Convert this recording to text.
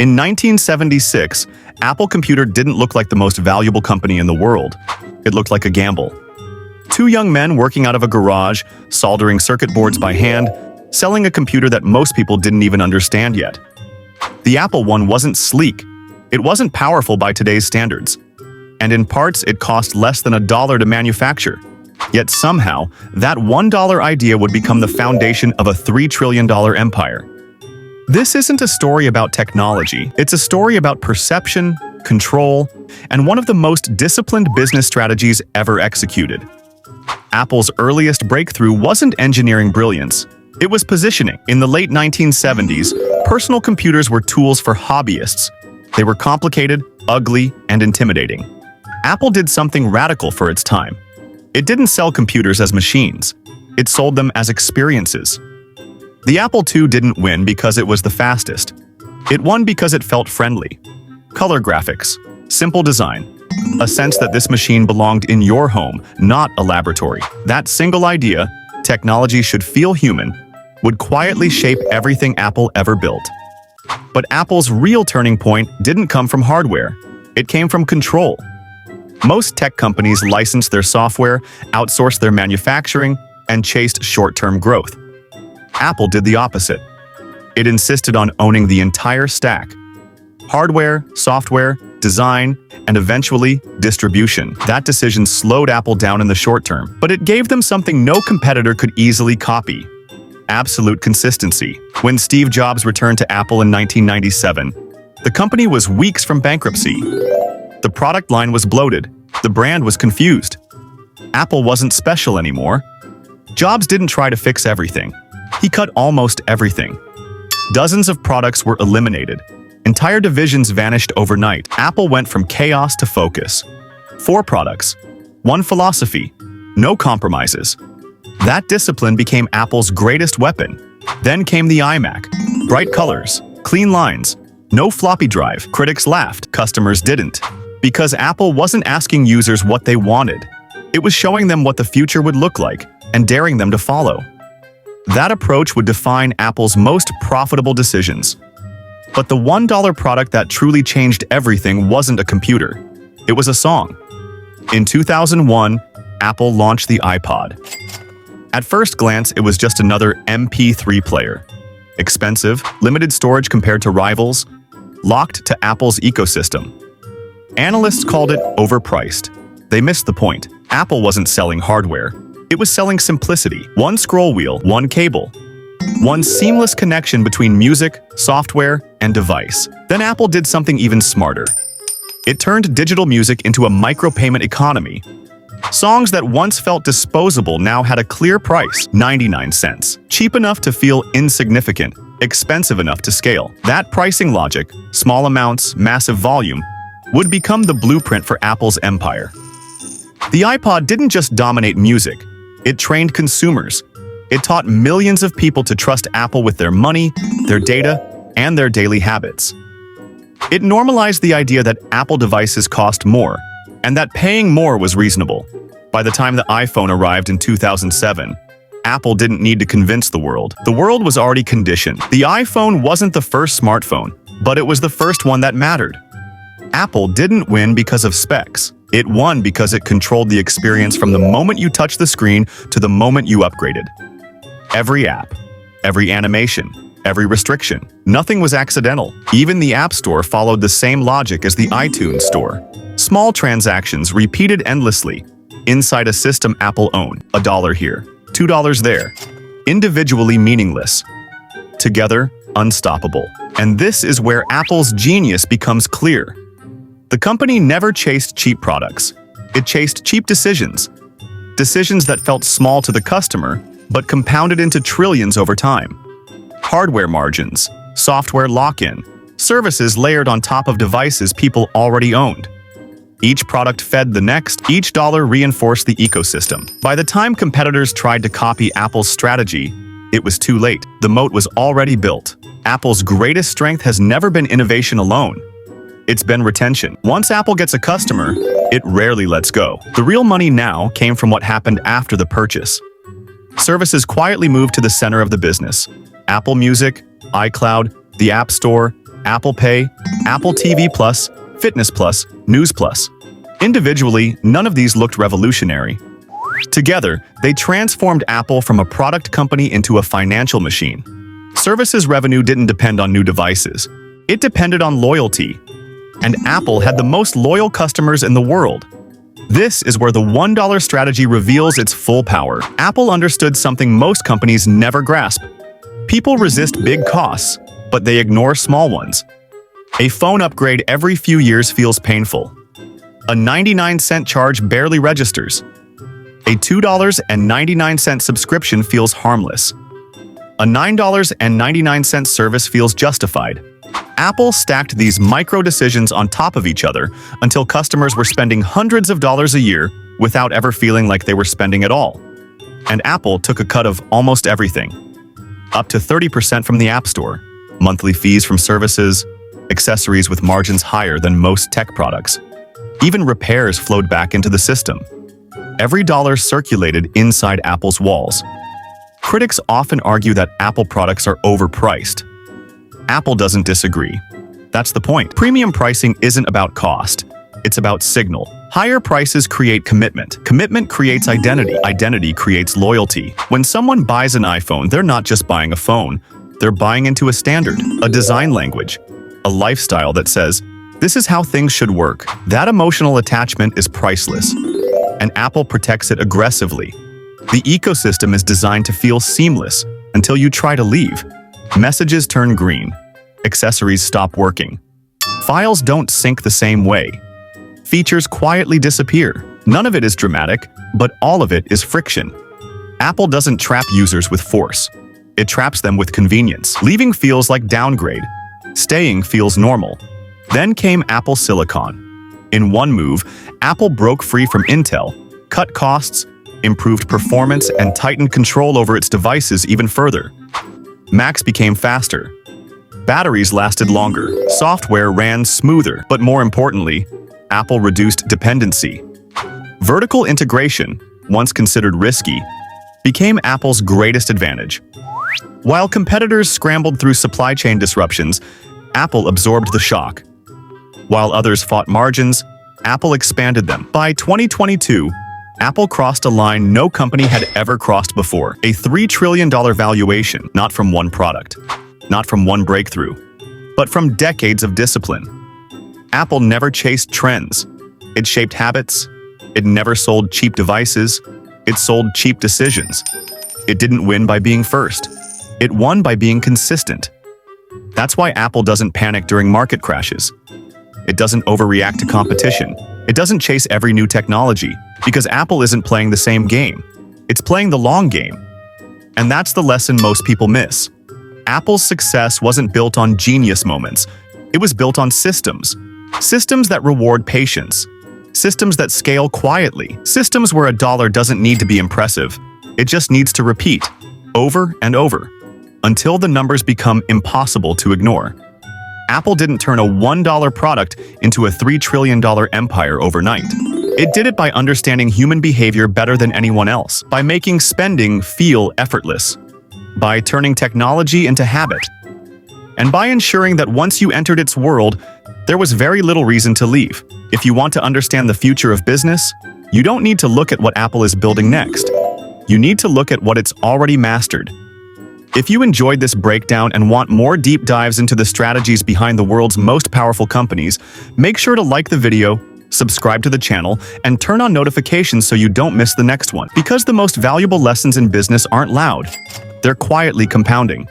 In 1976, Apple Computer didn't look like the most valuable company in the world. It looked like a gamble. Two young men working out of a garage, soldering circuit boards by hand, selling a computer that most people didn't even understand yet. The Apple I wasn't sleek. It wasn't powerful by today's standards. And in parts, it cost less than $1 to manufacture. Yet somehow, that $1 idea would become the foundation of a $3 trillion empire. This isn't a story about technology. It's a story about perception, control, and one of the most disciplined business strategies ever executed. Apple's earliest breakthrough wasn't engineering brilliance. It was positioning. In the late 1970s, personal computers were tools for hobbyists. They were complicated, ugly, and intimidating. Apple did something radical for its time. It didn't sell computers as machines. It sold them as experiences. The Apple II didn't win because it was the fastest. It won because it felt friendly. Color graphics, simple design, a sense that this machine belonged in your home, not a laboratory. That single idea, technology should feel human, would quietly shape everything Apple ever built. But Apple's real turning point didn't come from hardware. It came from control. Most tech companies licensed their software, outsourced their manufacturing, and chased short-term growth. Apple did the opposite. It insisted on owning the entire stack: hardware, software, design, and eventually, distribution. That decision slowed Apple down in the short term, but it gave them something no competitor could easily copy: absolute consistency. When Steve Jobs returned to Apple in 1997, the company was weeks from bankruptcy. The product line was bloated. The brand was confused. Apple wasn't special anymore. Jobs didn't try to fix everything. He cut almost everything. Dozens of products were eliminated. Entire divisions vanished overnight. Apple went from chaos to focus. 4 products, 1 philosophy, no compromises. That discipline became Apple's greatest weapon. Then came the iMac. Bright colors, clean lines, no floppy drive. Critics laughed, customers didn't. Because Apple wasn't asking users what they wanted. It was showing them what the future would look like and daring them to follow. That approach would define Apple's most profitable decisions. But the $1 product that truly changed everything wasn't a computer. It was a song. In 2001, Apple launched the iPod. At first glance, it was just another MP3 player. Expensive, limited storage compared to rivals, locked to Apple's ecosystem. Analysts called it overpriced. They missed the point. Apple wasn't selling hardware. It was selling simplicity. One scroll wheel, one cable. One seamless connection between music, software, and device. Then Apple did something even smarter. It turned digital music into a micropayment economy. Songs that once felt disposable now had a clear price: 99 cents. Cheap enough to feel insignificant, expensive enough to scale. That pricing logic, small amounts, massive volume, would become the blueprint for Apple's empire. The iPod didn't just dominate music. It trained consumers. It taught millions of people to trust Apple with their money, their data, and their daily habits. It normalized the idea that Apple devices cost more, and that paying more was reasonable. By the time the iPhone arrived in 2007, Apple didn't need to convince the world. The world was already conditioned. The iPhone wasn't the first smartphone, but it was the first one that mattered. Apple didn't win because of specs. It won because it controlled the experience from the moment you touched the screen to the moment you upgraded. Every app, every animation, every restriction. Nothing was accidental. Even the App Store followed the same logic as the iTunes Store. Small transactions repeated endlessly inside a system Apple owned. $1 here, $2 there. Individually meaningless. Together, unstoppable. And this is where Apple's genius becomes clear. The company never chased cheap products. It chased cheap decisions. Decisions that felt small to the customer, but compounded into trillions over time. Hardware margins, software lock-in, services layered on top of devices people already owned. Each product fed the next, each dollar reinforced the ecosystem. By the time competitors tried to copy Apple's strategy, it was too late. The moat was already built. Apple's greatest strength has never been innovation alone. It's been retention. Once Apple gets a customer, it rarely lets go. The real money now came from what happened after the purchase. Services quietly moved to the center of the business. Apple Music, iCloud, the App Store, Apple Pay, Apple TV Plus, Fitness Plus, News Plus. Individually, none of these looked revolutionary. Together, they transformed Apple from a product company into a financial machine. Services revenue didn't depend on new devices. It depended on loyalty. And Apple had the most loyal customers in the world. This is where the $1 strategy reveals its full power. Apple understood something most companies never grasp. People resist big costs, but they ignore small ones. A phone upgrade every few years feels painful. A 99-cent charge barely registers. A $2.99 subscription feels harmless. A $9.99 service feels justified. Apple stacked these micro-decisions on top of each other until customers were spending hundreds of dollars a year without ever feeling like they were spending at all. And Apple took a cut of almost everything. Up to 30% from the App Store, monthly fees from services, accessories with margins higher than most tech products. Even repairs flowed back into the system. Every dollar circulated inside Apple's walls. Critics often argue that Apple products are overpriced. Apple doesn't disagree. That's the point. Premium pricing isn't about cost. It's about signal. Higher prices create commitment. Commitment creates identity. Identity creates loyalty. When someone buys an iPhone, they're not just buying a phone. They're buying into a standard, a design language, a lifestyle that says, this is how things should work. That emotional attachment is priceless. And Apple protects it aggressively. The ecosystem is designed to feel seamless until you try to leave. Messages turn green. Accessories stop working. Files don't sync the same way. Features quietly disappear. None of it is dramatic, but all of it is friction. Apple doesn't trap users with force. It traps them with convenience. Leaving feels like downgrade. Staying feels normal. Then came Apple Silicon. In one move, Apple broke free from Intel, cut costs, improved performance, and tightened control over its devices even further. Macs became faster. Batteries lasted longer. Software ran smoother. But more importantly, Apple reduced dependency. Vertical integration, once considered risky, became Apple's greatest advantage. While competitors scrambled through supply chain disruptions, Apple absorbed the shock. While others fought margins, Apple expanded them. By 2022, Apple crossed a line no company had ever crossed before. A $3 trillion valuation, not from one product, not from one breakthrough, but from decades of discipline. Apple never chased trends. It shaped habits. It never sold cheap devices. It sold cheap decisions. It didn't win by being first. It won by being consistent. That's why Apple doesn't panic during market crashes. It doesn't overreact to competition. It doesn't chase every new technology, because Apple isn't playing the same game. It's playing the long game. And that's the lesson most people miss. Apple's success wasn't built on genius moments. It was built on systems. Systems that reward patience. Systems that scale quietly. Systems where a dollar doesn't need to be impressive. It just needs to repeat, over and over, until the numbers become impossible to ignore. Apple didn't turn a $1 product into a $3 trillion empire overnight. It did it by understanding human behavior better than anyone else, by making spending feel effortless, by turning technology into habit, and by ensuring that once you entered its world, there was very little reason to leave. If you want to understand the future of business, you don't need to look at what Apple is building next. You need to look at what it's already mastered. If you enjoyed this breakdown and want more deep dives into the strategies behind the world's most powerful companies, make sure to like the video, subscribe to the channel, and turn on notifications so you don't miss the next one. Because the most valuable lessons in business aren't loud. They're quietly compounding.